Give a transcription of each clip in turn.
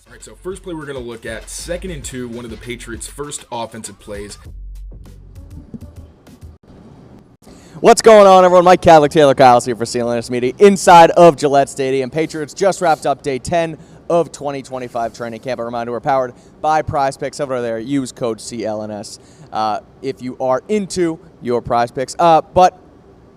All right, so first play we're going to look at, 2nd and 2, one of the Patriots' first offensive plays. What's going on, everyone? Mike Kadlick, Tayler Kyles here for CLNS Media inside of Gillette Stadium. Patriots just wrapped up day 10 of 2025 training camp. A reminder, we're powered by Prize Picks. Over there, use code CLNS if you are into your Prize Picks. But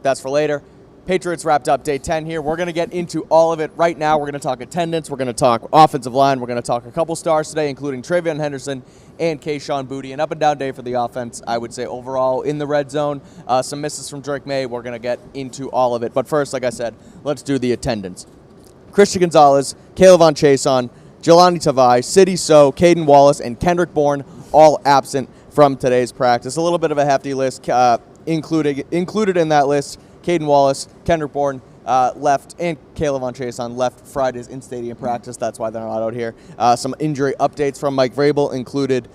that's for later. Patriots wrapped up day 10 here. We're going to get into all of it right now. We're going to talk attendance. We're going to talk offensive line. We're going to talk a couple stars today, including TreVeyon Henderson and Kayshon Boutte. An up-and-down day for the offense, I would say, overall in the red zone. Some misses from Drake May. We're going to get into all of it. But first, like I said, let's do the attendance. Christian Gonzalez, Kayvon Chason, Jelani Tavai, Sidney So, Caden Wallace, and Kendrick Bourne all absent from today's practice. A little bit of a hefty list included in that list. Caden Wallace, Kendrick Bourne left, and Kayvon Chason left Friday's in-stadium practice. That's why they're not out here. Some injury updates from Mike Vrabel included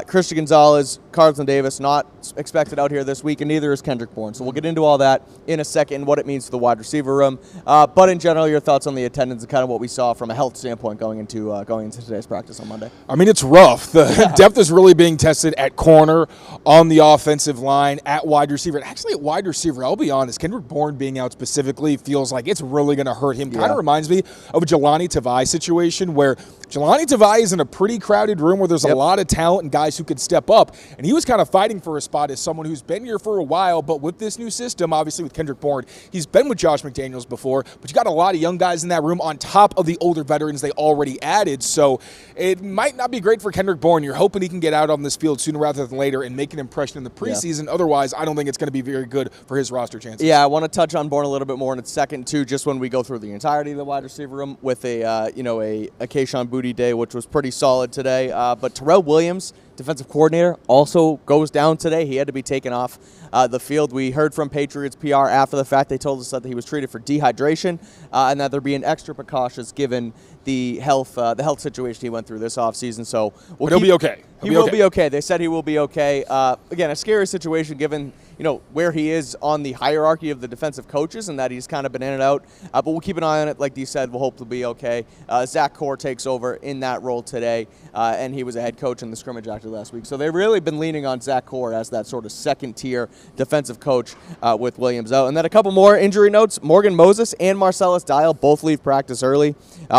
Christian Gonzalez, Carlton Davis not expected out here this week, and neither is Kendrick Bourne. So we'll get into all that in a second, what it means for the wide receiver room. But in general, your thoughts on the attendance and kind of what we saw from a health standpoint going into today's practice on Monday. I mean, it's rough. The depth is really being tested at corner, on the offensive line, at wide receiver. And actually at wide receiver, I'll be honest, Kendrick Bourne being out specifically feels like it's really going to hurt him. Kind of reminds me of a Jelani Tavai situation where Jelani Tavai is in a pretty crowded room where there's a lot of talent and guys who could step up. And he was kind of fighting for a spot as someone who's been here for a while, but with this new system, obviously with Kendrick Bourne, he's been with Josh McDaniels before, but you got a lot of young guys in that room on top of the older veterans they already added. So it might not be great for Kendrick Bourne. You're hoping he can get out on this field sooner rather than later and make an impression in the preseason. Otherwise, I don't think it's going to be very good for his roster chances. Yeah, I want to touch on Bourne a little bit more in a second, too, just when we go through the entirety of the wide receiver room with a Kayshon Boutte day, which was pretty solid today. But Terrell Williams, defensive coordinator, also goes down today. He had to be taken off the field. We heard from Patriots PR after the fact. They told us that he was treated for dehydration and that they're being extra precautious given the health situation he went through this offseason. So he'll be okay. He will be okay. They said he will be okay. Again, a scary situation given where he is on the hierarchy of the defensive coaches and that he's kind of been in and out. But we'll keep an eye on it. Like you said, we'll hope he'll be okay. Zach Core takes over in that role today, and he was a head coach in the scrimmage actually last week. So they've really been leaning on Zach Core as that sort of second-tier defensive coach with Williams out. And then a couple more injury notes. Morgan Moses and Marcellus Dial both leave practice early.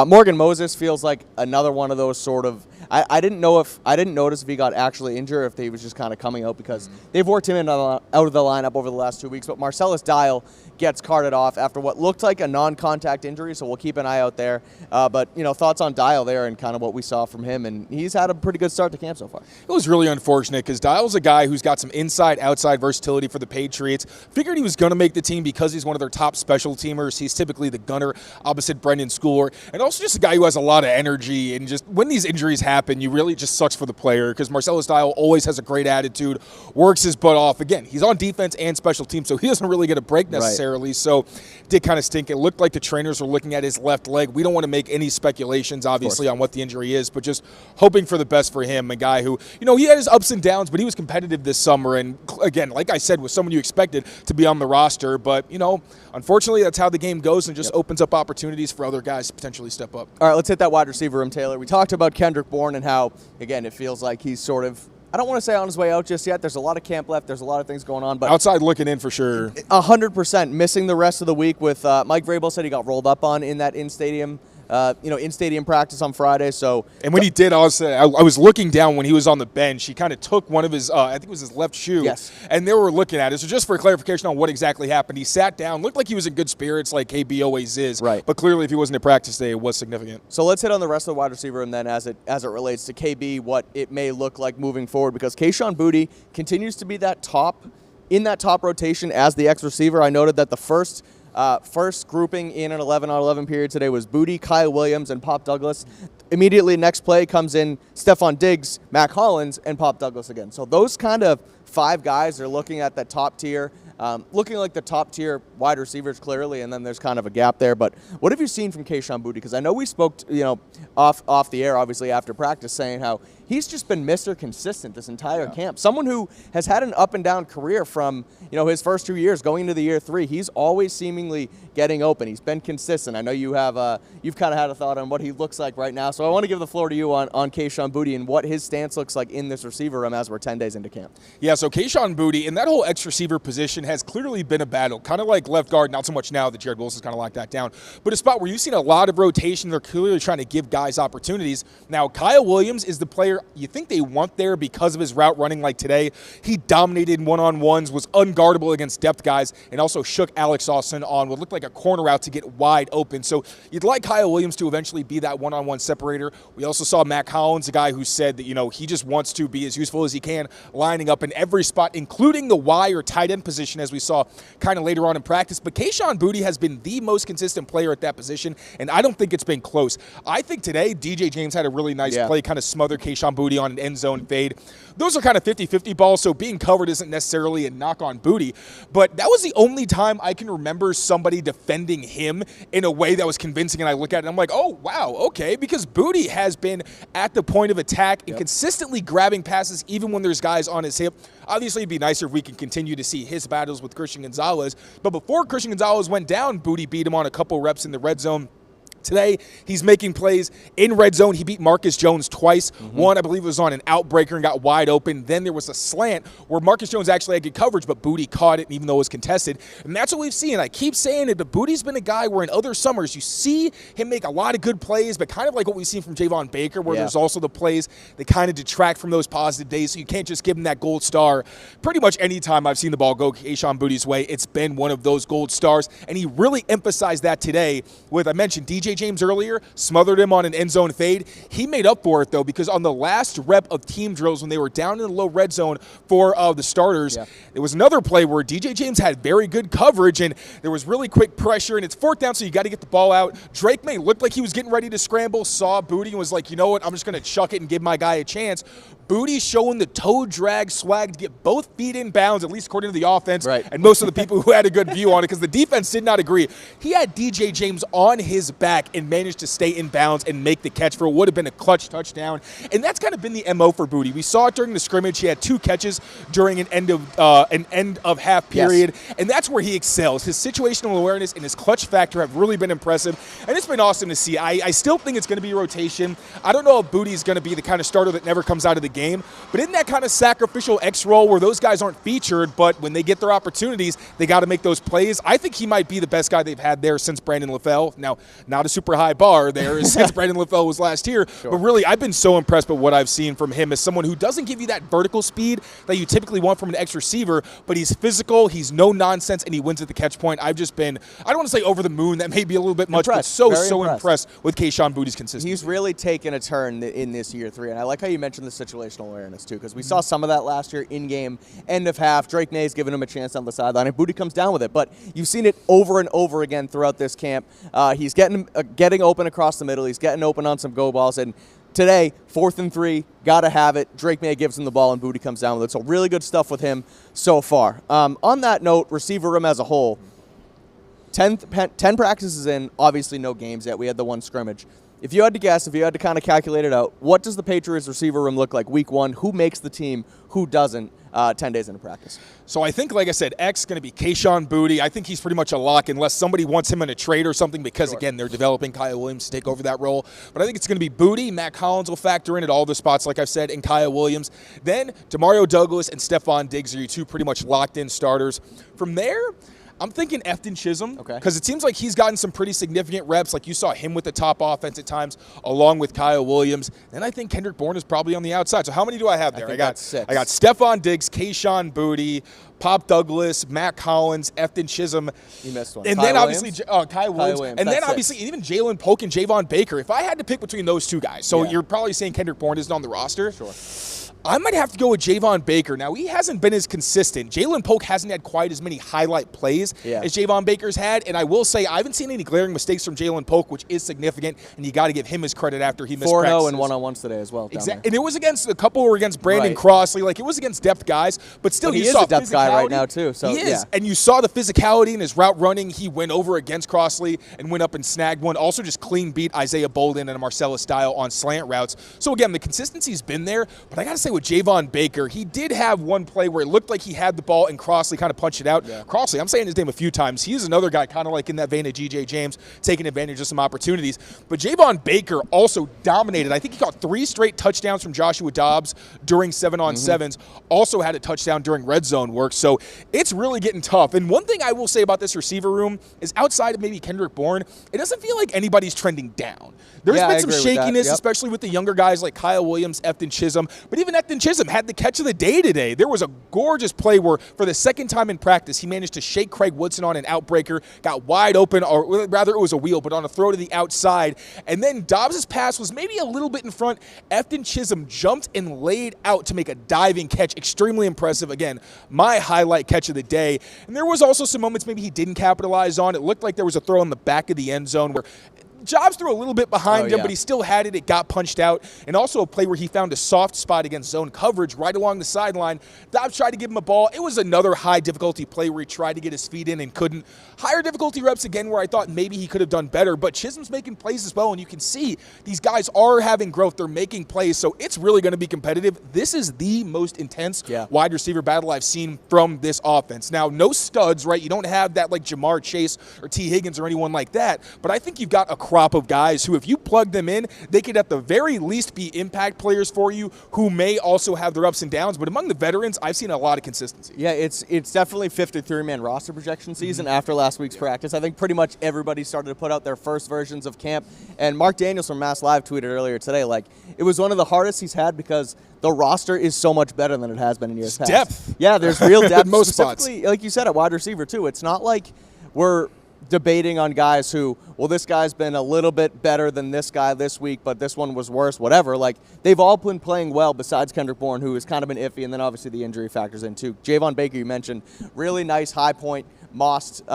Morgan Moses feels like another one of those sort of I didn't notice if he got actually injured or if he was just kind of coming out because they've worked him out of the lineup over the last 2 weeks. But Marcellus Dial gets carted off after what looked like a non-contact injury, so we'll keep an eye out there. But thoughts on Dial there and kind of what we saw from him, and he's had a pretty good start to camp so far. It was really unfortunate because Dial's a guy who's got some inside-outside versatility for the Patriots. Figured he was going to make the team because he's one of their top special teamers. He's typically the gunner opposite Brendan Schooler, and also just a guy who has a lot of energy. And just when these injuries happen, you really just sucks for the player because Marcellus Dial always has a great attitude, works his butt off. Again, he's on defense and special teams, so he doesn't really get a break necessarily. Right. So it did kind of stink. It looked like the trainers were looking at his left leg. We don't want to make any speculations, obviously, on what the injury is, but just hoping for the best for him, a guy who, he had his ups and downs, but he was competitive this summer. And again, like I said, was someone you expected to be on the roster. But, unfortunately, that's how the game goes and just opens up opportunities for other guys to potentially step up. All right, let's hit that wide receiver room, Taylor. We talked about Kendrick Bourne and how, again, it feels like he's sort of, I don't want to say on his way out just yet. There's a lot of camp left. There's a lot of things going on. But outside looking in for sure. 100% missing the rest of the week with Mike Vrabel said he got rolled up on in that in-stadium practice on Friday. So, and when he did, I was looking down when he was on the bench. He kind of took one of his, I think it was his left shoe. Yes. And they were looking at it. So just for clarification on what exactly happened, he sat down, looked like he was in good spirits, like KB always is. Right. But clearly, if he wasn't at practice today, it was significant. So let's hit on the rest of the wide receiver and then as it relates to KB, what it may look like moving forward, because Kayshon Boutte continues to be in that top rotation as the X receiver. I noted that the first grouping in an 11-on-11 period today was Boutte, Kyle Williams, and Pop Douglas. Immediately next play comes in Stephon Diggs, Mac Hollins, and Pop Douglas again. So those kind of five guys are looking at that top tier looking like the top-tier wide receivers clearly, and then there's kind of a gap there. But what have you seen from Kayshon Boutte? Because I know we spoke, off the air, obviously, after practice, saying how he's just been Mr. Consistent this entire camp. Someone who has had an up-and-down career from, his first 2 years going into the year 3. He's always seemingly getting open. He's been consistent. I know you have you've kind of had a thought on what he looks like right now. So I want to give the floor to you on Kayshon Boutte and what his stance looks like in this receiver room as we're 10 days into camp. Yeah, so Kayshon Boutte, and that whole X receiver position has clearly been a battle. Kind of like left guard, not so much now that Jared Wilson's kind of locked that down, but a spot where you've seen a lot of rotation. They're clearly trying to give guys opportunities. Now, Kyle Williams is the player you think they want there because of his route running like today. He dominated in one-on-ones, was unguardable against depth guys, and also shook Alex Austin on what looked like a corner route to get wide open. So you'd like Kyle Williams to eventually be that one-on-one separator. We also saw Matt Hollins, a guy who said that, he just wants to be as useful as he can, lining up in every spot, including the Y or tight end position, as we saw kind of later on in practice. But Kayshon Boutte has been the most consistent player at that position, and I don't think it's been close. I think today DJ James had a really nice play, kind of smothered Kayshon Boutte on an end zone fade. Those are kind of 50-50 balls, so being covered isn't necessarily a knock on Boutte, but that was the only time I can remember somebody defending him in a way that was convincing, and I look at it and I'm like, oh, wow, okay, because Boutte has been at the point of attack and consistently grabbing passes even when there's guys on his hip. Obviously, it'd be nicer if we can continue to see his battles with Christian Gonzalez, but before Christian Gonzalez went down, Boutte beat him on a couple reps in the red zone. Today, he's making plays in red zone. He beat Marcus Jones twice. One, I believe, was on an outbreaker and got wide open. Then there was a slant where Marcus Jones actually had good coverage, but Boutte caught it, even though it was contested. And that's what we've seen. I keep saying it, but Boutte's been a guy where in other summers you see him make a lot of good plays, but kind of like what we've seen from Javon Baker, where there's also the plays that kind of detract from those positive days, so you can't just give him that gold star. Pretty much any time I've seen the ball go Kayshon Boutte's way, it's been one of those gold stars, and he really emphasized that today with, I mentioned DJ James earlier, smothered him on an end zone fade. He made up for it, though, because on the last rep of team drills when they were down in the low red zone for the starters, there was another play where DJ James had very good coverage, and there was really quick pressure, and it's fourth down, so you got to get the ball out. Drake May looked like he was getting ready to scramble, saw Boutte, and was like, you know what, I'm just going to chuck it and give my guy a chance. Boutte showing the toe drag swag to get both feet in bounds, at least according to the offense, and most of the people who had a good view on it, because the defense did not agree. He had DJ James on his back and managed to stay in bounds and make the catch for what would have been a clutch touchdown. And that's kind of been the MO for Boutte. We saw it during the scrimmage. He had 2 catches during an end of half period, and that's where he excels. His situational awareness and his clutch factor have really been impressive, and it's been awesome to see. I still think it's going to be a rotation. I don't know if Boutte's going to be the kind of starter that never comes out of the game, but in that kind of sacrificial X role where those guys aren't featured, but when they get their opportunities, they got to make those plays. I think he might be the best guy they've had there since Brandon LaFell. Now, not a super high bar there since Brandon LaFell was last year, but really, I've been so impressed with what I've seen from him as someone who doesn't give you that vertical speed that you typically want from an X receiver, but he's physical, he's no nonsense, and he wins at the catch point. I've just been, I don't want to say over the moon, that may be a little bit much, but so impressed with Kayshon Boutte's consistency. He's really taken a turn in this year 3, and I like how you mentioned the situational awareness too, because we saw some of that last year in game, end of half. Drake May's giving him a chance on the sideline, and Boutte comes down with it. But you've seen it over and over again throughout this camp. He's getting open across the middle. He's getting open on some go balls, and today, 4th and 3, got to have it. Drake May gives him the ball, and Boutte comes down with it. So really good stuff with him so far. On that note, receiver room as a whole, 10 practices in, obviously no games yet. We had the one scrimmage. If you had to guess, if you had to kind of calculate it out, what does the Patriots receiver room look like week 1? Who makes the team? Who doesn't 10 days into practice? So I think, like I said, X is going to be Kayshon Boutte. I think he's pretty much a lock unless somebody wants him in a trade or something because, again, they're developing Kyle Williams to take over that role. But I think it's going to be Boutte. Matt Hollins will factor in at all the spots, like I've said, and Kyle Williams. Then Demario Douglas and Stephon Diggs are your 2 pretty much locked-in starters. From there, I'm thinking Efton Chisholm because it seems like he's gotten some pretty significant reps. Like you saw him with the top offense at times, along with Kyle Williams. Then I think Kendrick Bourne is probably on the outside. So how many do I have there? I got 6. I got Stephon Diggs, Kayshon Boutte, Pop Douglas, Matt Hollins, Efton Chisholm. You missed one. And Kyle then Williams? obviously Kyle Williams. And then obviously even Jalen Polk and Javon Baker. If I had to pick between those 2 guys, so you're probably saying Kendrick Bourne isn't on the roster. Sure. I might have to go with Javon Baker. Now, he hasn't been as consistent. Jalen Polk hasn't had quite as many highlight plays as Javon Baker's had, and I will say I haven't seen any glaring mistakes from Jalen Polk, which is significant, and you got to give him his credit after he missed practices. 4-0 in one-on-ones today as well. Exactly, and it was against a couple were against Brandon Crossley, like it was against depth guys, but still you saw a depth guy right now too. So he is. yeah. And you saw the physicality in his route running. He went over against Crossley and went up and snagged one. Also just clean beat Isaiah Bolden and Marcellus Dial on slant routes. So again, the consistency's been there. But I got to say with Javon Baker, he did have one play where it looked like he had the ball and Crossley kind of punched it out. Yeah. Crossley, I'm saying his name a few times. He's another guy kind of like in that vein of G.J. James, taking advantage of some opportunities. But Javon Baker also dominated. I think he caught 3 straight touchdowns from Joshua Dobbs during 7-on-7s. Also had a touchdown during red zone work. So it's really getting tough. And one thing I will say about this receiver room is outside of maybe Kendrick Bourne, it doesn't feel like anybody's trending down. There's been some shakiness, especially with the younger guys like Kyle Williams, Efton Chisholm. But even Efton Chisholm had the catch of the day today. There was a gorgeous play where, for the second time in practice, he managed to shake Craig Woodson on an outbreaker, got wide open, or rather it was a wheel, but on a throw to the outside. And then Dobbs' pass was maybe a little bit in front. Efton Chisholm jumped and laid out to make a diving catch. Extremely impressive. Again, my highlight catch of the day. And there was also some moments maybe he didn't capitalize on. It looked like there was a throw in the back of the end zone where Jobs threw a little bit behind him, but he still had it. It got punched out. And also a play where he found a soft spot against zone coverage right along the sideline. Dobbs tried to give him a ball. It was another high-difficulty play where he tried to get his feet in and couldn't. Higher difficulty reps again where I thought maybe he could have done better. But Chisholm's making plays as well, and you can see these guys are having growth. They're making plays, so it's really going to be competitive. This is the most intense wide receiver battle I've seen from this offense. Now, no studs, right? You don't have that like Jamar Chase or T. Higgins or anyone like that. But I think you've got a crop of guys who, if you plug them in, they could at the very least be impact players for you who may also have their ups and downs. But among the veterans, I've seen a lot of consistency. Yeah, it's definitely 53-man roster projection season after last week's practice. I think pretty much everybody started to put out their first versions of camp. And Mark Daniels from Mass Live tweeted earlier today, like, it was one of the hardest he's had because the roster is so much better than it has been in years past. Depth. Yeah, there's real depth. Most spots. Like you said, at wide receiver, too. It's not like we're debating on guys who, well, this guy's been a little bit better than this guy this week, but this one was worse, whatever. Like, they've all been playing well besides Kendrick Bourne, who has kind of been iffy, and then obviously the injury factors in, too. Javon Baker, you mentioned, really nice high point, mossed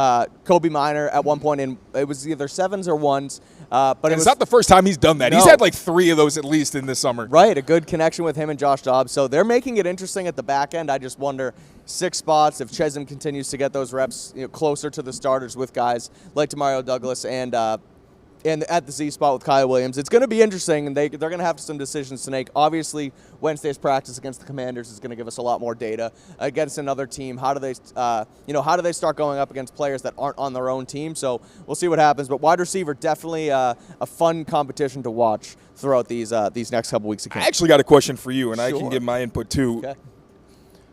Kobe Minor at one point, and it was either 7s or 1s. But it's not the first time he's done that. No. He's had like 3 of those at least in this summer. Right, a good connection with him and Josh Dobbs. So they're making it interesting at the back end. I just wonder 6 spots if Chisholm continues to get those reps closer to the starters with guys like Demario Douglas and at the Z spot with Kyle Williams. It's going to be interesting, and they're going to have some decisions to make. Obviously, Wednesday's practice against the Commanders is going to give us a lot more data. Against another team, how do they start going up against players that aren't on their own team? So we'll see what happens. But wide receiver, definitely a fun competition to watch throughout these next couple weeks of camp. I actually got a question for you, and I can give my input too. Okay.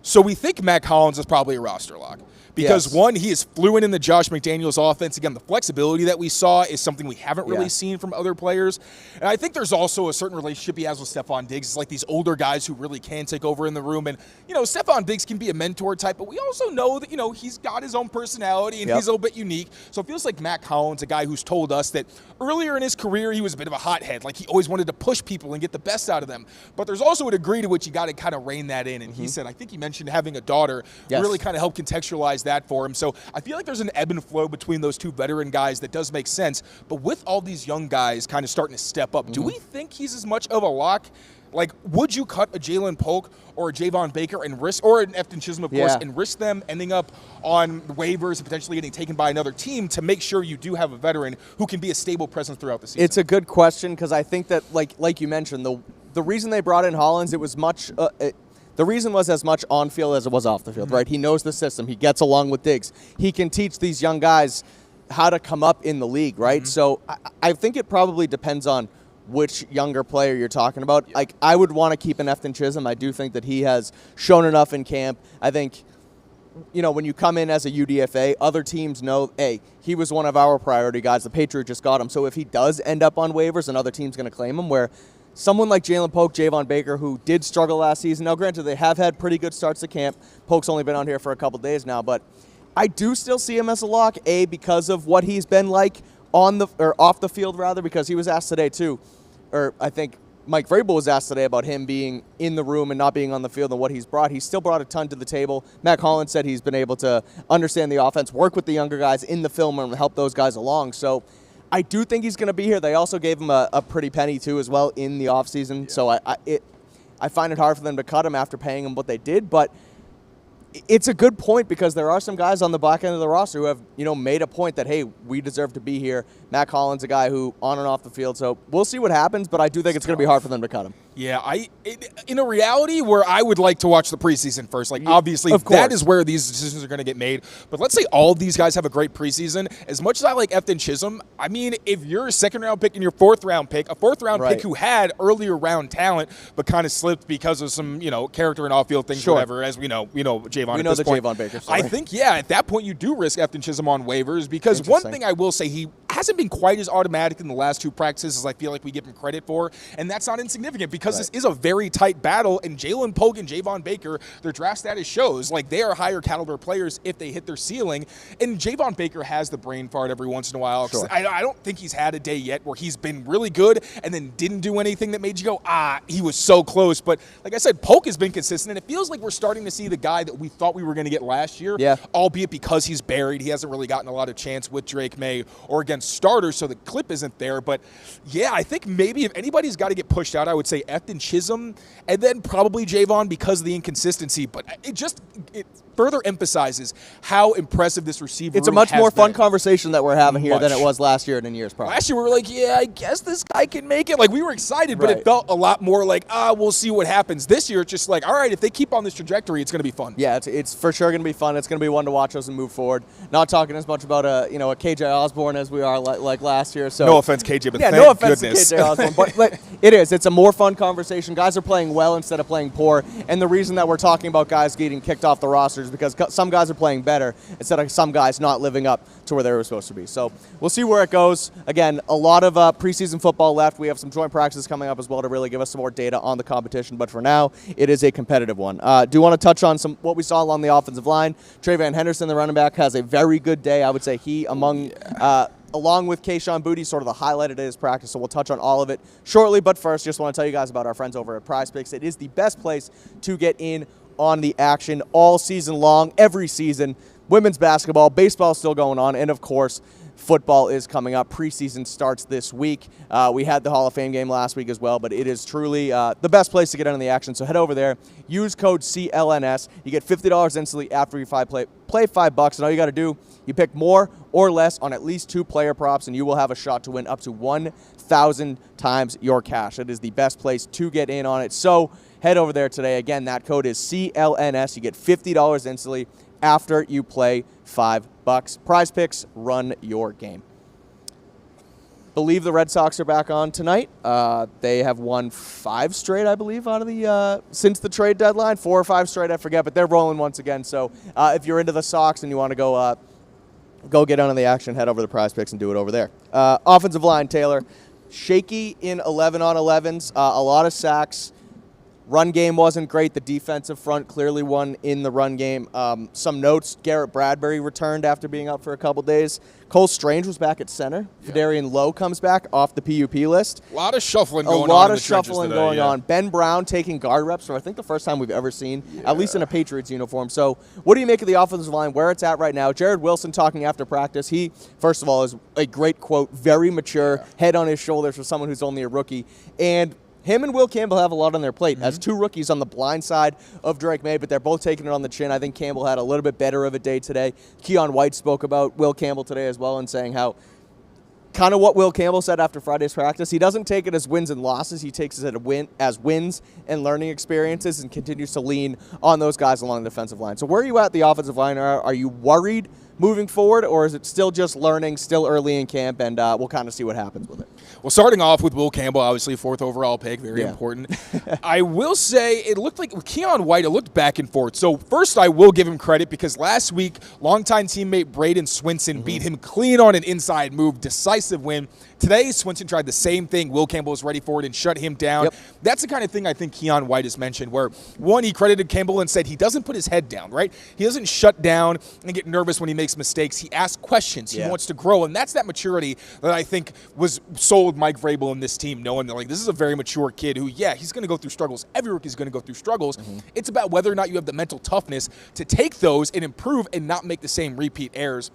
So we think Mac Hollins is probably a roster lock. Because, one, he is fluent in the Josh McDaniels offense. Again, the flexibility that we saw is something we haven't really seen from other players. And I think there's also a certain relationship he has with Stephon Diggs. It's like these older guys who really can take over in the room. And, Stephon Diggs can be a mentor type, but we also know that, he's got his own personality and he's a little bit unique. So it feels like Mac Hollins, a guy who's told us that earlier in his career he was a bit of a hothead. Like, he always wanted to push people and get the best out of them. But there's also a degree to which you got to kind of rein that in. And he said, I think he mentioned having a daughter really kind of helped contextualize that for him. So I feel like there's an ebb and flow between those two veteran guys that does make sense. But with all these young guys kind of starting to step up, do we think he's as much of a lock? Like, would you cut a Jalen Polk or a Javon Baker and risk, or an Efton Chisholm, of course, and risk them ending up on waivers and potentially getting taken by another team to make sure you do have a veteran who can be a stable presence throughout the season? It's a good question because I think that, like you mentioned, the reason they brought in Hollins, it was much the reason was as much on field as it was off the field, right? He knows the system. He gets along with Diggs. He can teach these young guys how to come up in the league, right? So I think it probably depends on which younger player you're talking about. Like, I would want to keep an Efton Chisholm. I do think that he has shown enough in camp. I think, when you come in as a UDFA, other teams know, hey, he was one of our priority guys. The Patriots just got him. So if he does end up on waivers, another team's going to claim him, where someone like Jalen Polk, Javon Baker, who did struggle last season. Now, granted, they have had pretty good starts to camp. Polk's only been on here for a couple days now, but I do still see him as a lock, because of what he's been like off the field, rather, because he was asked today, too, or I think Mike Vrabel was asked today about him being in the room and not being on the field and what he's brought. He's still brought a ton to the table. Mac Hollins said he's been able to understand the offense, work with the younger guys in the film, and help those guys along. So I do think he's going to be here. They also gave him a pretty penny, too, as well, in the offseason. So I find it hard for them to cut him after paying him what they did. But it's a good point because there are some guys on the back end of the roster who have, made a point that, hey, we deserve to be here. Matt Hollins, a guy who on and off the field. So we'll see what happens, but I do think it's going to be hard for them to cut him. Yeah, in a reality where I would like to watch the preseason first. Like, obviously, that is where these decisions are going to get made. But let's say all of these guys have a great preseason. As much as I like Efton Chisholm, I mean, if you're a second-round pick and your fourth-round pick, a fourth-round pick who had earlier round talent but kind of slipped because of some, character and off-field things, whatever, as we know Javon at this point. Javon Baker story. I think, at that point you do risk Efton Chisholm on waivers because one thing I will say, he hasn't been quite as automatic in the last 2 practices as I feel like we give him credit for, and that's not insignificant because this is a very tight battle, and Jalen Pogue and Javon Baker, their draft status shows like they are higher caliber players if they hit their ceiling, and Javon Baker has the brain fart every once in a while. I don't think he's had a day yet where he's been really good and then didn't do anything that made you go, he was so close. But like I said, Pogue has been consistent, and it feels like we're starting to see the guy that we thought we were going to get last year, albeit because he's buried. He hasn't really gotten a lot of chance with Drake May or against starters, so the clip isn't there. But I think maybe if anybody's got to get pushed out, I would say Efton Chisholm, and then probably Javon because of the inconsistency. But it further emphasizes how impressive this receiver It's a much more fun conversation that we're having here than it was last year and in years prior. Last year we were like, I guess this guy can make it. Like, we were excited, but it felt a lot more like, we'll see what happens. This year it's just like, all right, if they keep on this trajectory, it's going to be fun. Yeah, it's for sure going to be fun. It's going to be one to watch us and move forward. Not talking as much about a KJ Osborne as we are like last year. So no offense, KJ, but no offense to KJ Osborne, but it's a more fun conversation. Guys are playing well instead of playing poor, and the reason that we're talking about guys getting kicked off the roster is because some guys are playing better instead of some guys not living up to where they were supposed to be. So we'll see where it goes. Again, a lot of preseason football left. We have some joint practices coming up as well to really give us some more data on the competition, but for now, it is a competitive one. Do want to touch on what we saw along the offensive line. TreVeyon Henderson, the running back, has a very good day. I would say he, along with Kayshon Boutte, sort of the highlight of his practice, so we'll touch on all of it shortly. But first, just want to tell you guys about our friends over at PrizePicks. It is the best place to get in on the action all season long, every season. Women's basketball, baseball still going on, and of course, football is coming up. Preseason starts this week. We had the Hall of Fame game last week as well, but it is truly the best place to get in on the action. So head over there, use code CLNS. You get $50 instantly after you play $5, and all you got to do, you pick more or less on at least 2 player props, and you will have a shot to win up to 1,000 times your cash. It is the best place to get in on it. So head over there today. Again, that code is CLNS. You get $50 instantly after you play $5. PrizePicks, run your game. Believe the Red Sox are back on tonight. They have won 5 straight, I believe, out of the since the trade deadline. 4 or 5 straight, I forget, but they're rolling once again. So if you're into the Sox and you want to go get on the action, head over to PrizePicks and do it over there. Offensive line, Taylor, shaky in 11-on-11s, a lot of sacks. Run game wasn't great. The defensive front clearly won in the run game. Some notes, Garrett Bradbury returned after being out for a couple days. Cole Strange was back at center. Yeah. Fedarian Lowe comes back off the PUP list. A lot of shuffling going on. Ben Brown taking guard reps for I think the first time we've ever seen, at least in a Patriots uniform. So what do you make of the offensive line, where it's at right now? Jared Wilson talking after practice. He, first of all, is a great quote, very mature, head on his shoulders for someone who's only a rookie. And him and Will Campbell have a lot on their plate as 2 rookies on the blind side of Drake May, but they're both taking it on the chin. I think Campbell had a little bit better of a day today. Keon White spoke about Will Campbell today as well and saying how kind of what Will Campbell said after Friday's practice. He doesn't take it as wins and losses. He takes it as wins and learning experiences and continues to lean on those guys along the defensive line. So where are you at the offensive line? Are you worried moving forward, or is it still just learning, still early in camp, and we'll kind of see what happens with it? Well, starting off with Will Campbell, obviously 4th overall pick, very important. I will say it looked like with Keon White, it looked back and forth. So first, I will give him credit because last week, longtime teammate Braden Swinson beat him clean on an inside move, decisive win. Today, Swinson tried the same thing. Will Campbell was ready for it and shut him down. That's the kind of thing I think Keon White has mentioned where, one, he credited Campbell and said he doesn't put his head down, right? He doesn't shut down and get nervous when he makes mistakes. He asks questions. He wants to grow, and that's that maturity that I think was sold Mike Vrabel and this team, knowing that, like, this is a very mature kid who, he's going to go through struggles. Every rookie's going to go through struggles. It's about whether or not you have the mental toughness to take those and improve and not make the same repeat errors.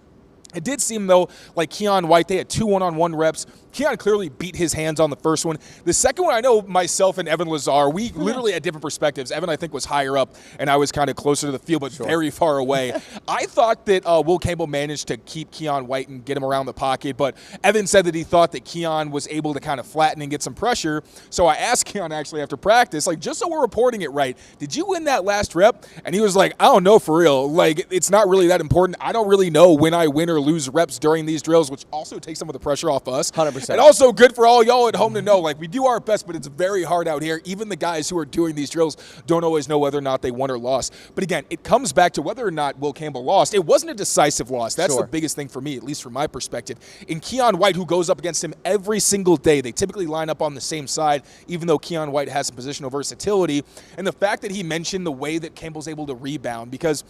It did seem, though, like Keion White, they had 2 one-on-one reps. Keion clearly beat his hands on the first one. The second one, I know myself and Evan Lazar, we literally had different perspectives. Evan, I think, was higher up, and I was kind of closer to the field, but very far away. I thought that Will Campbell managed to keep Keion White and get him around the pocket, but Evan said that he thought that Keion was able to kind of flatten and get some pressure. So I asked Keion actually after practice, like, just so we're reporting it right, did you win that last rep? And he was like, I don't know for real. Like, it's not really that important. I don't really know when I win or lose reps during these drills, which also takes some of the pressure off us. 100%. And also good for all y'all at home to know, like, we do our best, but it's very hard out here. Even the guys who are doing these drills don't always know whether or not they won or lost. But again, it comes back to whether or not Will Campbell lost. It wasn't a decisive loss. That's the biggest thing for me, at least from my perspective. In Keion White, who goes up against him every single day, they typically line up on the same side, even though Keion White has some positional versatility. And the fact that he mentioned the way that Campbell's able to rebound, because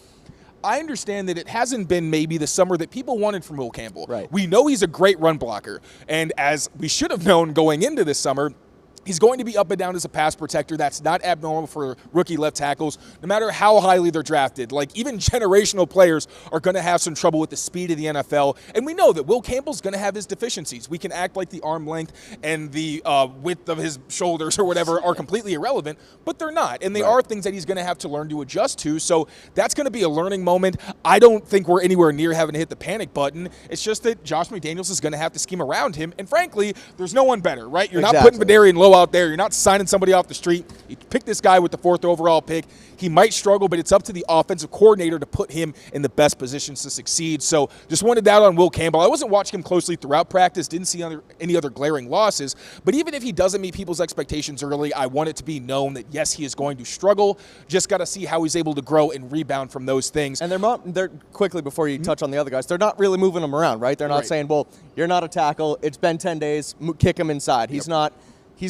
I understand that it hasn't been maybe the summer that people wanted from Will Campbell. Right. We know he's a great run blocker. And as we should have known going into this summer, he's going to be up and down as a pass protector. That's not abnormal for rookie left tackles, no matter how highly they're drafted. Like, even generational players are going to have some trouble with the speed of the NFL. And we know that Will Campbell's going to have his deficiencies. We can act like the arm length and the width of his shoulders or whatever are completely irrelevant, but they're not. And they are things that he's going to have to learn to adjust to. So that's going to be a learning moment. I don't think we're anywhere near having to hit the panic button. It's just that Josh McDaniels is going to have to scheme around him. And frankly, there's no one better, right? You're not putting Bedard low out there. You're not signing somebody off the street. You pick this guy with the 4th overall pick. He might struggle, but it's up to the offensive coordinator to put him in the best positions to succeed. So just wanted that on Will Campbell. I wasn't watching him closely throughout practice, didn't see any other glaring losses. But even if he doesn't meet people's expectations early, I want it to be known that, yes, he is going to struggle. Just got to see how he's able to grow and rebound from those things. And they're quickly, before you touch on the other guys, they're not really moving him around, right? They're not saying, well, you're not a tackle. It's been 10 days. Kick him inside. He's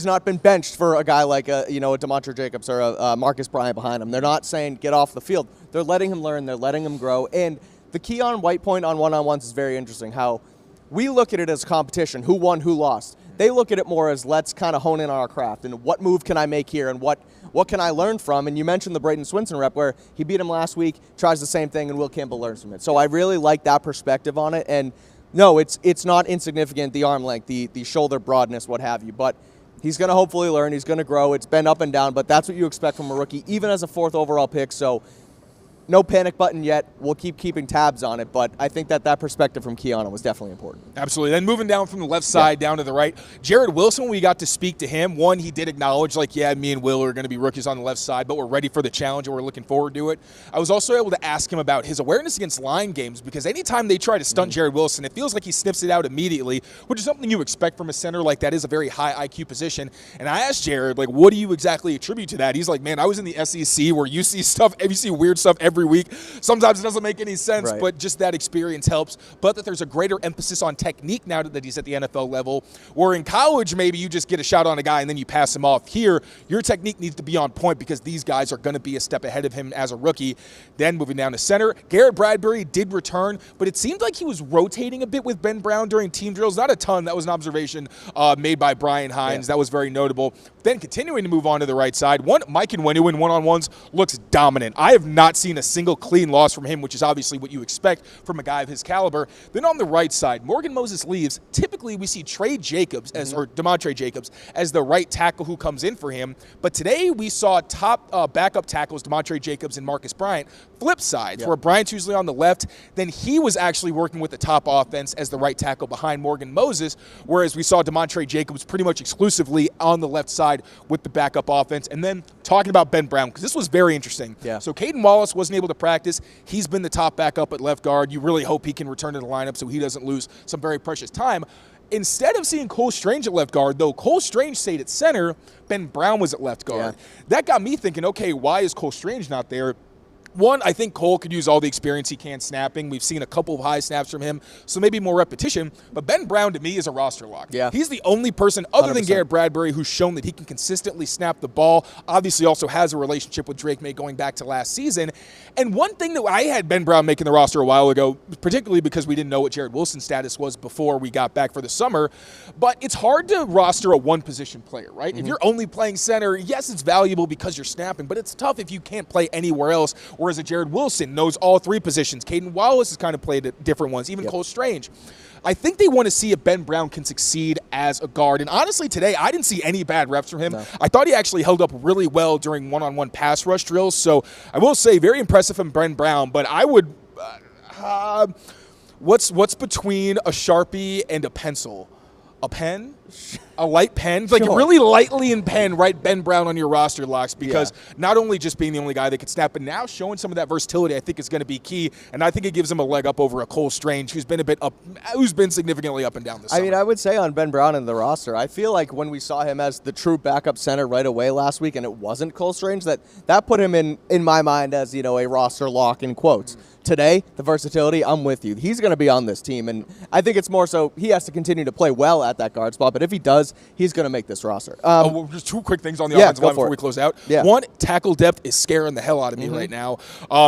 not been benched for a guy like a Demontre Jacobs or a Marcus Bryant behind him. They're not saying get off the field. They're letting him learn. They're letting him grow. And the Keion White point on one-on-ones is very interesting, how we look at it as competition, who won, who lost. They look at it more as let's kind of hone in on our craft and what move can I make here and what can I learn from. And you mentioned the Braden Swinson rep where he beat him last week, tries the same thing, and Will Campbell learns from it. So I really like that perspective on it. And no, it's not insignificant, the arm length, the shoulder broadness, what have you. But he's going to hopefully learn. He's going to grow. It's been up and down, but that's what you expect from a rookie, even as a 4th overall pick. So no panic button yet. We'll keeping tabs on it, but I think that perspective from Keion was definitely important. Absolutely. Then moving down from the left side down to the right, Jared Wilson, when we got to speak to him, one, he did acknowledge, like, yeah, me and Will are going to be rookies on the left side, but we're ready for the challenge and we're looking forward to it. I was also able to ask him about his awareness against line games, because anytime they try to stunt Jared Wilson, it feels like he sniffs it out immediately, which is something you expect from a center. Like, that is a very high IQ position. And I asked Jared, like, what do you exactly attribute to that? He's like, man, I was in the SEC where you see weird stuff every week. Sometimes it doesn't make any sense, but just that experience helps. But that there's a greater emphasis on technique now that he's at the NFL level, where in college maybe you just get a shot on a guy and then you pass him off. Here, your technique needs to be on point because these guys are going to be a step ahead of him as a rookie. Then moving down to center, Garrett Bradbury did return, but it seemed like he was rotating a bit with Ben Brown during team drills. Not a ton. That was an observation made by Brian Hines. That was very notable. Then continuing to move on to the right side, Mike Nwenu in one-on-ones looks dominant. I have not seen a single clean loss from him, which is obviously what you expect from a guy of his caliber. Then on the right side, Morgan Moses leaves. Typically, we see Demontre Jacobs as the right tackle who comes in for him. But today, we saw top backup tackles, Demontre Jacobs and Marcus Bryant, flip sides, where Bryant's usually on the left. Then he was actually working with the top offense as the right tackle behind Morgan Moses, whereas we saw Demontre Jacobs pretty much exclusively on the left side with the backup offense. And then talking about Ben Brown, because this was very interesting. So Caden Wallace wasn't able to practice. He's been the top backup at left guard. You really hope he can return to the lineup so he doesn't lose some very precious time. Instead of seeing Cole Strange at left guard, though Cole Strange stayed at center, Ben Brown was at left guard. That got me thinking, okay, why is Cole Strange not there? One, I think Cole could use all the experience he can snapping. We've seen a couple of high snaps from him, so maybe more repetition. But Ben Brown, to me, is a roster lock. He's the only person other than Garrett Bradbury who's shown that he can consistently snap the ball. Obviously also has a relationship with Drake May going back to last season. And one thing that I had Ben Brown making the roster a while ago, particularly because we didn't know what Jared Wilson's status was before we got back for the summer, but it's hard to roster a one-position player, right? If you're only playing center, yes, it's valuable because you're snapping, but it's tough if you can't play anywhere else Whereas a Jared Wilson knows all three positions. Caden Wallace has kind of played at different ones, even Cole Strange. I think they want to see if Ben Brown can succeed as a guard. And honestly, today, I didn't see any bad reps from him. No. I thought he actually held up really well during one-on-one pass rush drills. So I will say, very impressive from Ben Brown. But I would what's between a Sharpie and a pencil? A pen? A light pen? Like, really lightly in pen, write Ben Brown on your roster, Locks, because not only just being the only guy that can snap, but now showing some of that versatility, I think, is going to be key. And I think it gives him a leg up over a Cole Strange, who's been significantly up and down this summer. I mean, I would say on Ben Brown in the roster, I feel like when we saw him as the true backup center right away last week, and it wasn't Cole Strange, that put him in my mind as, a roster lock in quotes. Today, the versatility, I'm with you. He's going to be on this team, and I think it's more so he has to continue to play well at that guard spot, but if he does, he's going to make this roster. Just two quick things on the offensive line before we close out. Yeah. One, tackle depth is scaring the hell out of me right now,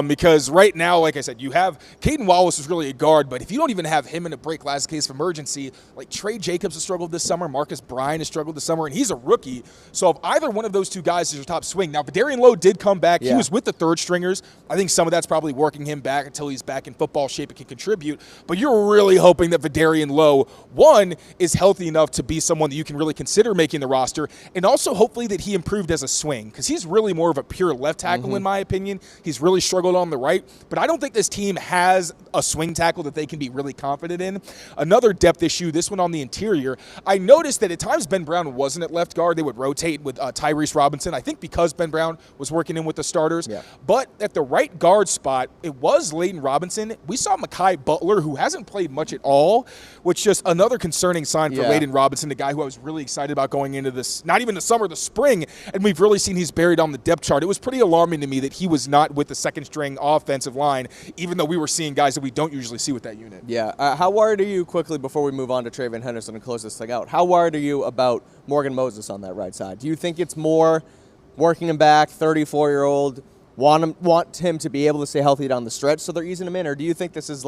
because right now, like I said, you have Caden Wallace is really a guard, but if you don't even have him in a break glass case of emergency, like Trey Jacobs has struggled this summer, Marcus Bryan has struggled this summer, and he's a rookie. So if either one of those two guys is your top swing, now Vidarian Lowe did come back. He was with the third stringers. I think some of that's probably working him back until he's back in football shape and can contribute, but you're really hoping that Vidarian Lowe, one, is healthy enough to be someone that you can really consider making the roster, and also hopefully that he improved as a swing, because he's really more of a pure left tackle in my opinion. He's really struggled on the right, but I don't think this team has a swing tackle that they can be really confident in. Another depth issue, this one on the interior, I noticed that at times Ben Brown wasn't at left guard. They would rotate with Tyrese Robinson, I think because Ben Brown was working in with the starters, but at the right guard spot, it was Leighton Robinson. We saw Mekhi Butler, who hasn't played much at all, which just another concerning sign for Leighton Robinson, the guy who I was really excited about going into this, not even the summer, the spring, and we've really seen he's buried on the depth chart. It was pretty alarming to me that he was not with the second-string offensive line, even though we were seeing guys that we don't usually see with that unit. Yeah. How worried are you, quickly, before we move on to TreVeyon Henderson and close this thing out, how worried are you about Morgan Moses on that right side? Do you think it's more working him back, 34-year-old, want him to be able to stay healthy down the stretch so they're easing him in, or do you think this is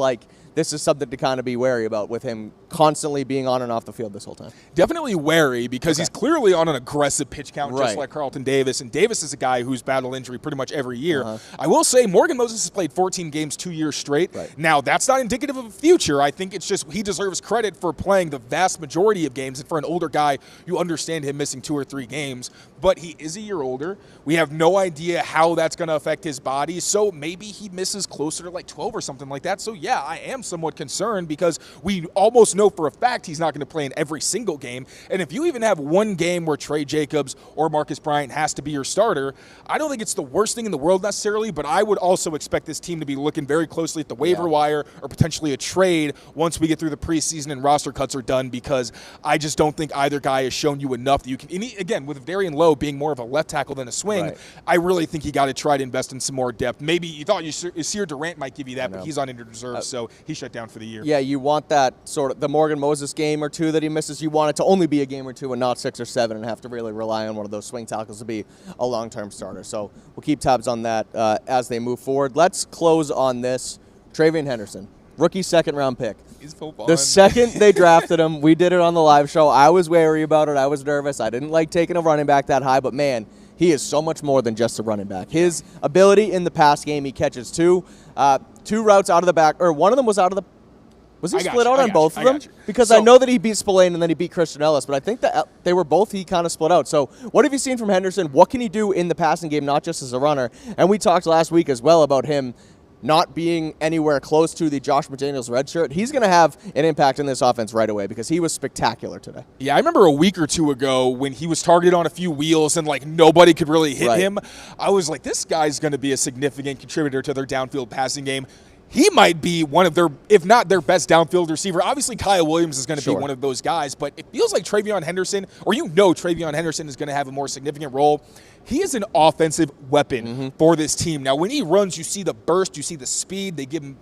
something to kind of be wary about with him constantly being on and off the field this whole time? Definitely wary, because he's clearly on an aggressive pitch count, just like Carlton Davis, and Davis is a guy who's battled injury pretty much every year. I will say Morgan Moses has played 14 games 2 years straight. Now, that's not indicative of a future. I think it's just he deserves credit for playing the vast majority of games, and for an older guy, you understand him missing 2 or 3 games, but he is a year older. We have no idea how that's going to affect his body, so maybe he misses closer to like 12 or something like that. So yeah, I am somewhat concerned, because we almost know for a fact he's not going to play in every single game, and if you even have one game where Trey Jacobs or Marcus Bryant has to be your starter, I don't think it's the worst thing in the world necessarily, but I would also expect this team to be looking very closely at the waiver wire or potentially a trade once we get through the preseason and roster cuts are done, because I just don't think either guy has shown you enough that you can, again, with Vidarian Lowe being more of a left tackle than a swing, I really think you got to try to invest in some more depth. Maybe you thought Yasir Durant might give you that, but he's on injured reserve, so he shut down for the year. Yeah, you want that sort of the Morgan Moses game or two that he misses. You want it to only be a game or two and not 6 or 7, and have to really rely on one of those swing tackles to be a long-term starter. So we'll keep tabs on that as they move forward. Let's close on this. TreVeyon Henderson, rookie second-round pick. He's full fun. The second they drafted him, we did it on the live show. I was wary about it. I was nervous. I didn't like taking a running back that high, but man, he is so much more than just a running back. His ability in the pass game, he catches two routes out of the back, or one of them was out of the. Was he split out on both of them? Because I know that he beat Spillane and then he beat Christian Ellis, but I think that they were both, he kind of split out. So what have you seen from Henderson? What can he do in the passing game, not just as a runner? And we talked last week as well about him not being anywhere close to the Josh McDaniels red shirt. He's going to have an impact in this offense right away, because he was spectacular today. Yeah, I remember a week or two ago when he was targeted on a few wheels and like nobody could really hit him. I was like, this guy's going to be a significant contributor to their downfield passing game. He might be one of their, if not their best downfield receiver. Obviously, Kyle Williams is going to be one of those guys, but it feels like TreVeyon Henderson, or TreVeyon Henderson is going to have a more significant role. He is an offensive weapon for this team. Now, when he runs, you see the burst, you see the speed. They give him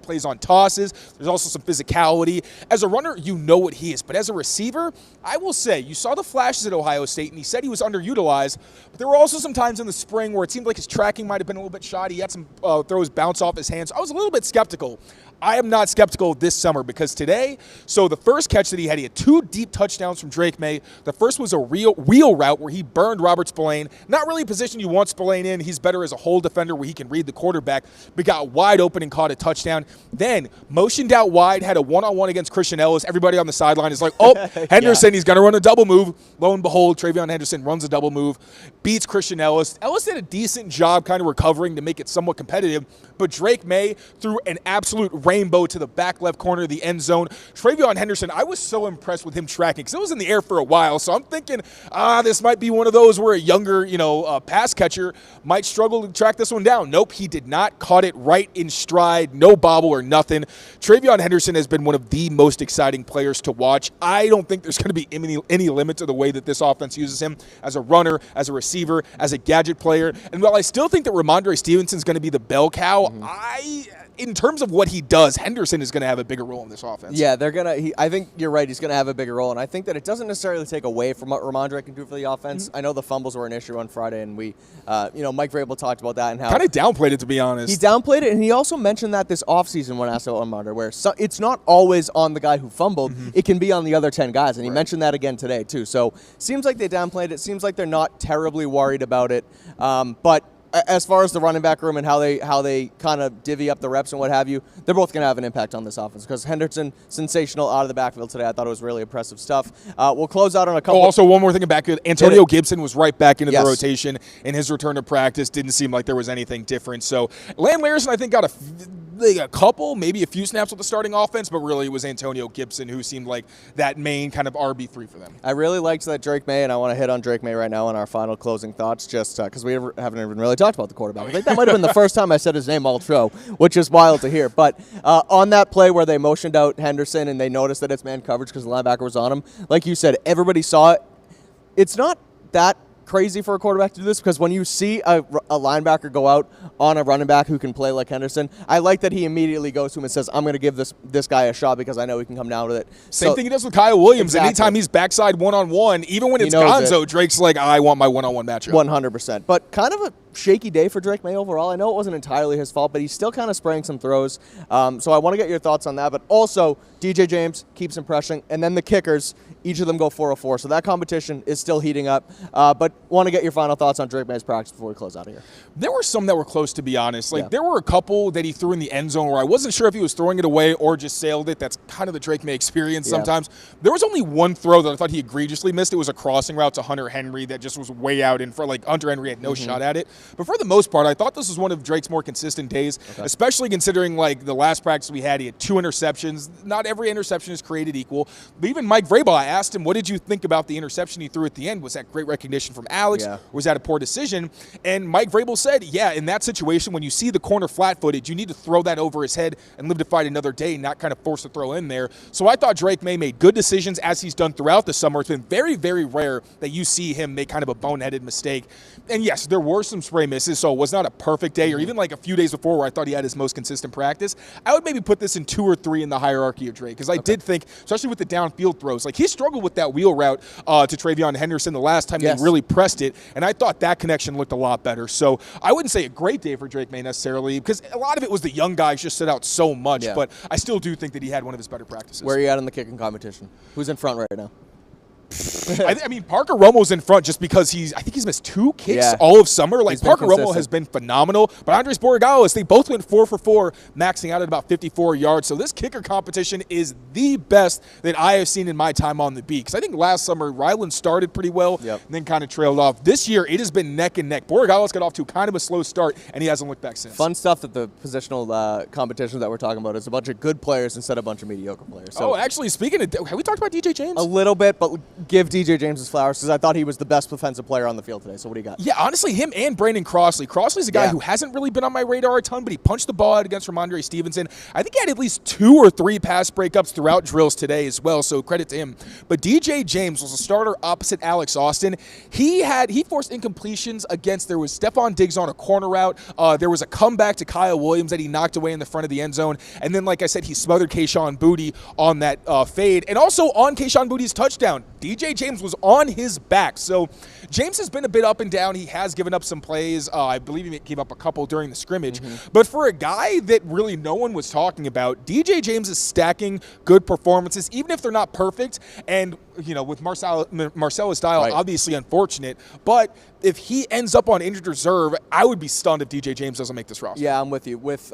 plays on tosses. There's also some physicality. As a runner, you know what he is. But as a receiver, I will say, you saw the flashes at Ohio State, and he said he was underutilized. But there were also some times in the spring where it seemed like his tracking might have been a little bit shoddy. He had some throws bounce off his hands. I was a little bit skeptical. I am not skeptical this summer because today, so the first catch that he had 2 deep touchdowns from Drake May. The first was a real wheel route where he burned Robert Spillane. Not really a position you want Spillane in. He's better as a hole defender where he can read the quarterback, but got wide open and caught a touchdown. Then motioned out wide, had a one-on-one against Christian Ellis. Everybody on the sideline is like, oh, Henderson, he's going to run a double move. Lo and behold, TreVeyon Henderson runs a double move, beats Christian Ellis. Ellis did a decent job kind of recovering to make it somewhat competitive, but Drake May threw an absolute rainbow to the back left corner of the end zone. TreVeyon Henderson, I was so impressed with him tracking because it was in the air for a while, so I'm thinking, this might be one of those where a younger, pass catcher might struggle to track this one down. Nope, he did not. Caught it right in stride, no bobble or nothing. TreVeyon Henderson has been one of the most exciting players to watch. I don't think there's going to be any limit to the way that this offense uses him as a runner, as a receiver, as a gadget player. And while I still think that Ramondre Stevenson's going to be the bell cow, in terms of what he does, Henderson is going to have a bigger role in this offense. Yeah, I think you're right. He's going to have a bigger role, and I think that it doesn't necessarily take away from what Ramondre can do for the offense. I know the fumbles were an issue on Friday, and we, Mike Vrabel talked about that and how kind of downplayed it, to be honest. He downplayed it, and he also mentioned that this offseason when asked about Ramondre, where it's not always on the guy who fumbled; it can be on the other 10 guys, and he mentioned that again today too. So seems like they downplayed it. Seems like they're not terribly worried about it, but. As far as the running back room and how they kind of divvy up the reps and what have you, they're both going to have an impact on this offense because Henderson, sensational out of the backfield today. I thought it was really impressive stuff. We'll close out on a couple. Also, one more thing about Antonio Gibson was right back into the rotation in his return to practice. Didn't seem like there was anything different. So Lamb Larison, I think, got a couple, maybe a few snaps with the starting offense, but really it was Antonio Gibson who seemed like that main kind of RB3 for them. I really liked that Drake May, and I want to hit on Drake May right now in our final closing thoughts, just because we haven't even really talked about the quarterback. I think that might have been the first time I said his name all show, which is wild to hear. But on that play where they motioned out Henderson and they noticed that it's man coverage because the linebacker was on him, like you said, everybody saw it. It's not that crazy for a quarterback to do this because when you see a linebacker go out on a running back who can play like Henderson, I like that he immediately goes to him and says, I'm going to give this guy a shot because I know he can come down with it. Same thing he does with Kyle Williams. Exactly. Anytime he's backside one-on-one, even when it's Gonzo, Drake's like, I want my one-on-one matchup. 100%. But kind of a shaky day for Drake May overall. I know it wasn't entirely his fault, but he's still kind of spraying some throws. So I want to get your thoughts on that. But also, DJ James keeps impressing. And then the kickers, each of them go 4-4. So that competition is still heating up. But want to get your final thoughts on Drake May's practice before we close out of here. There were some that were close, to be honest. There were a couple that he threw in the end zone where I wasn't sure if he was throwing it away or just sailed it. That's kind of the Drake May experience sometimes. There was only one throw that I thought he egregiously missed. It was a crossing route to Hunter Henry that just was way out in front. Like, Hunter Henry had no shot at it. But for the most part, I thought this was one of Drake's more consistent days, especially considering, like, the last practice we had, he had 2 interceptions. Not every interception is created equal. But even Mike Vrabel, I asked him, what did you think about the interception he threw at the end? Was that great recognition from Alex? Or was that a poor decision? And Mike Vrabel said, in that situation, when you see the corner flat-footed, you need to throw that over his head and live to fight another day, not kind of force the throw in there. So I thought Drake May made good decisions as he's done throughout the summer. It's been very, very rare that you see him make kind of a boneheaded mistake. And yes, there were some spray misses, so it was not a perfect day, or even like a few days before where I thought he had his most consistent practice. I would maybe put this in 2 or 3 in the hierarchy of Drake, because I did think, especially with the downfield throws, like he struggled with that wheel route to TreVeyon Henderson the last time they really pressed it, and I thought that connection looked a lot better. So I wouldn't say a great day for Drake May necessarily, because a lot of it was the young guys just sit out so much, but I still do think that he had one of his better practices. Where are you at in the kicking competition? Who's in front right now? I mean, Parker Romo's in front just because I think he's missed 2 kicks all of summer. Like, Parker Romo has been phenomenal. But Andres Borregales, they both went 4 for 4, maxing out at about 54 yards. So this kicker competition is the best that I have seen in my time on the beat. Because I think last summer, Ryland started pretty well and then kind of trailed off. This year, it has been neck and neck. Borregales got off to kind of a slow start, and he hasn't looked back since. Fun stuff that the positional competition that we're talking about is a bunch of good players instead of a bunch of mediocre players. So actually, speaking of, have we talked about DJ James? A little bit, but give DJ James his flowers because I thought he was the best defensive player on the field today. So what do you got? Yeah, honestly, him and Brandon Crossley. Crossley's a guy who hasn't really been on my radar a ton, but he punched the ball out against Ramondre Stevenson. I think he had at least 2 or 3 pass breakups throughout drills today as well, so credit to him. But DJ James was a starter opposite Alex Austin. He forced incompletions against, there was Stephon Diggs on a corner route. There was a comeback to Kyle Williams that he knocked away in the front of the end zone. And then, like I said, he smothered Kayshon Boutte on that fade. And also on Kayshon Boutte's touchdown, DJ James was on his back. So James has been a bit up and down. He has given up some plays. I believe he gave up a couple during the scrimmage. But for a guy that really no one was talking about, DJ James is stacking good performances, even if they're not perfect. And, with Marcellus Dial, obviously unfortunate. But if he ends up on injured reserve, I would be stunned if DJ James doesn't make this roster. Yeah, I'm with you. With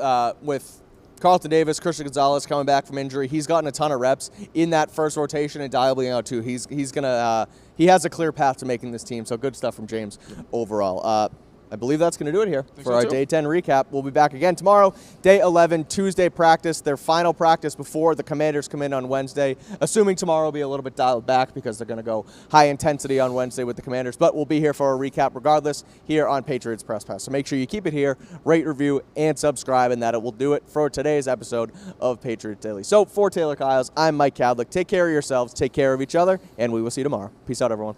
Carlton Davis, Christian Gonzalez coming back from injury, he's gotten a ton of reps in that first rotation, and Dial being out too. He's gonna he has a clear path to making this team. So good stuff from James overall. I believe that's going to do it here for our Day 10 recap. We'll be back again tomorrow, Day 11, Tuesday practice, their final practice before the Commanders come in on Wednesday, assuming tomorrow will be a little bit dialed back because they're going to go high intensity on Wednesday with the Commanders. But we'll be here for a recap regardless here on Patriots Press Pass. So make sure you keep it here, rate, review, and subscribe, and that it will do it for today's episode of Patriots Daily. So for Tayler Kyles, I'm Mike Kadlick. Take care of yourselves, take care of each other, and we will see you tomorrow. Peace out, everyone.